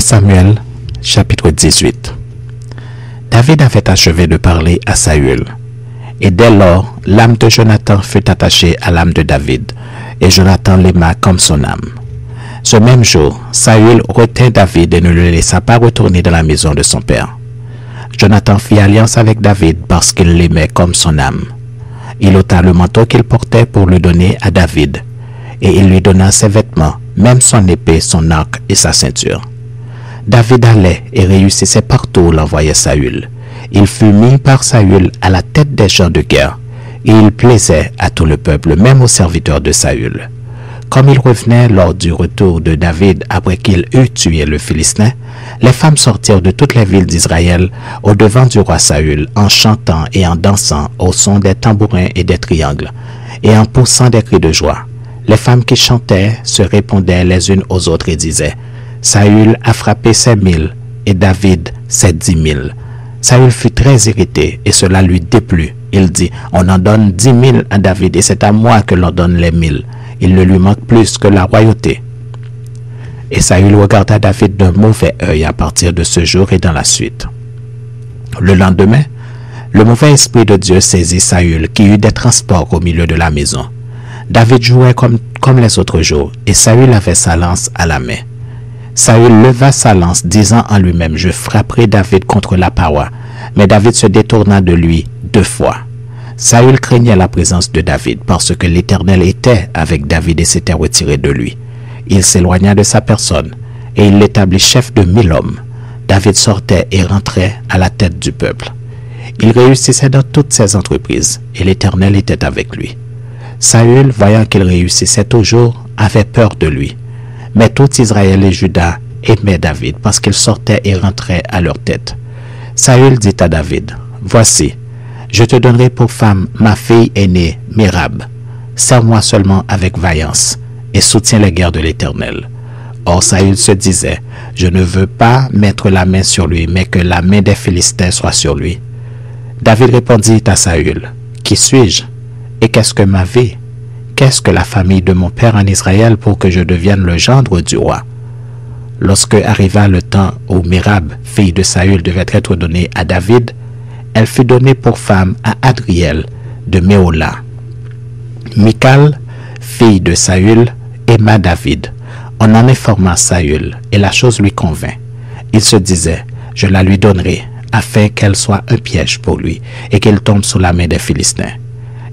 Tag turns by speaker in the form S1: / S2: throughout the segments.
S1: Samuel, chapitre 18. David avait achevé de parler à Saül. Et dès lors, l'âme de Jonathan fut attachée à l'âme de David, et Jonathan l'aima comme son âme. Ce même jour, Saül retint David et ne le laissa pas retourner dans la maison de son père. Jonathan fit alliance avec David parce qu'il l'aimait comme son âme. Il ôta le manteau qu'il portait pour le donner à David, et il lui donna ses vêtements, même son épée, son arc et sa ceinture. David allait et réussissait partout où l'envoyait Saül. Il fut mis par Saül à la tête des gens de guerre, et il plaisait à tout le peuple, même aux serviteurs de Saül. Comme il revenait lors du retour de David après qu'il eut tué le Philistin, les femmes sortirent de toutes les villes d'Israël au-devant du roi Saül en chantant et en dansant au son des tambourins et des triangles, et en poussant des cris de joie. Les femmes qui chantaient se répondaient les unes aux autres et disaient « Saül a frappé ses 1000 et David ses 10 000. » Saül fut très irrité et cela lui déplut. Il dit « On en donne 10 000 à David et c'est à moi que l'on donne les 1000. Il ne lui manque plus que la royauté. » Et Saül regarda David d'un mauvais œil à partir de ce jour et dans la suite. Le lendemain, le mauvais esprit de Dieu saisit Saül qui eut des transports au milieu de la maison. David jouait comme les autres jours et Saül avait sa lance à la main. Saül leva sa lance, disant en lui-même « Je frapperai David contre la paroi. » Mais David se détourna de lui 2 fois. Saül craignait la présence de David parce que l'Éternel était avec David et s'était retiré de lui. Il s'éloigna de sa personne et il l'établit chef de 1000 hommes. David sortait et rentrait à la tête du peuple. Il réussissait dans toutes ses entreprises et l'Éternel était avec lui. Saül, voyant qu'il réussissait toujours, avait peur de lui. Mais tout Israël et Juda aimaient David parce qu'il sortait et rentrait à leur tête. Saül dit à David, « Voici, je te donnerai pour femme ma fille aînée, Mérab. Serre-moi seulement avec vaillance et soutiens les guerres de l'Éternel. » Or Saül se disait, « Je ne veux pas mettre la main sur lui, mais que la main des Philistins soit sur lui. » David répondit à Saül, « Qui suis-je? Et qu'est-ce que ma vie? Qu'est-ce que la famille de mon père en Israël pour que je devienne le gendre du roi? » Lorsque arriva le temps où Mérab, fille de Saül, devait être donnée à David, elle fut donnée pour femme à Adriel de Méola. Michal, fille de Saül, aima David. On en informa Saül et la chose lui convint. Il se disait, « Je la lui donnerai, afin qu'elle soit un piège pour lui et qu'il tombe sous la main des Philistins. »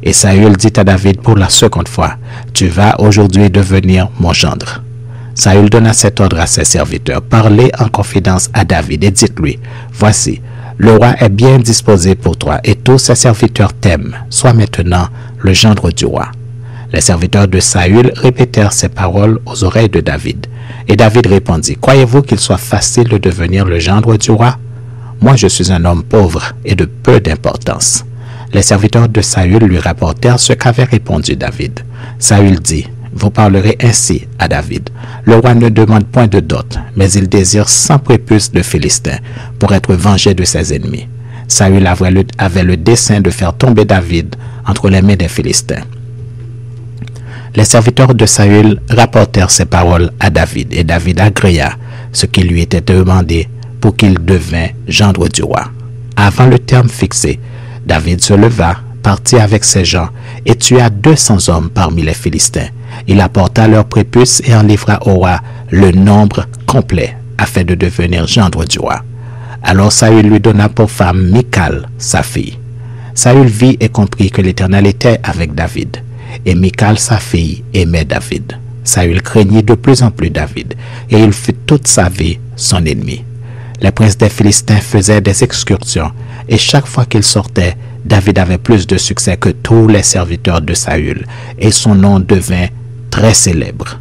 S1: Et Saül dit à David pour la seconde fois, « Tu vas aujourd'hui devenir mon gendre. » Saül donna cet ordre à ses serviteurs, « Parlez en confidence à David et dites-lui, « Voici, le roi est bien disposé pour toi et tous ses serviteurs t'aiment. Sois maintenant le gendre du roi. » Les serviteurs de Saül répétèrent ces paroles aux oreilles de David. Et David répondit, « Croyez-vous qu'il soit facile de devenir le gendre du roi? Moi je suis un homme pauvre et de peu d'importance. » Les serviteurs de Saül lui rapportèrent ce qu'avait répondu David. Saül dit, « Vous parlerez ainsi à David. Le roi ne demande point de dot, mais il désire 100 prépuces de Philistins pour être vengé de ses ennemis. » Saül avait le dessein de faire tomber David entre les mains des Philistins. Les serviteurs de Saül rapportèrent ces paroles à David, et David agréa ce qui lui était demandé pour qu'il devînt gendre du roi. Avant le terme fixé, David se leva, partit avec ses gens, et tua 200 hommes parmi les Philistins. Il apporta leurs prépuces et en livra au roi le nombre complet, afin de devenir gendre du roi. Alors Saül lui donna pour femme Michal, sa fille. Saül vit et comprit que l'Éternel était avec David, et Michal, sa fille, aimait David. Saül craignit de plus en plus David, et il fut toute sa vie son ennemi. Les princes des Philistins faisaient des excursions, et chaque fois qu'il sortait, David avait plus de succès que tous les serviteurs de Saül, et son nom devint très célèbre.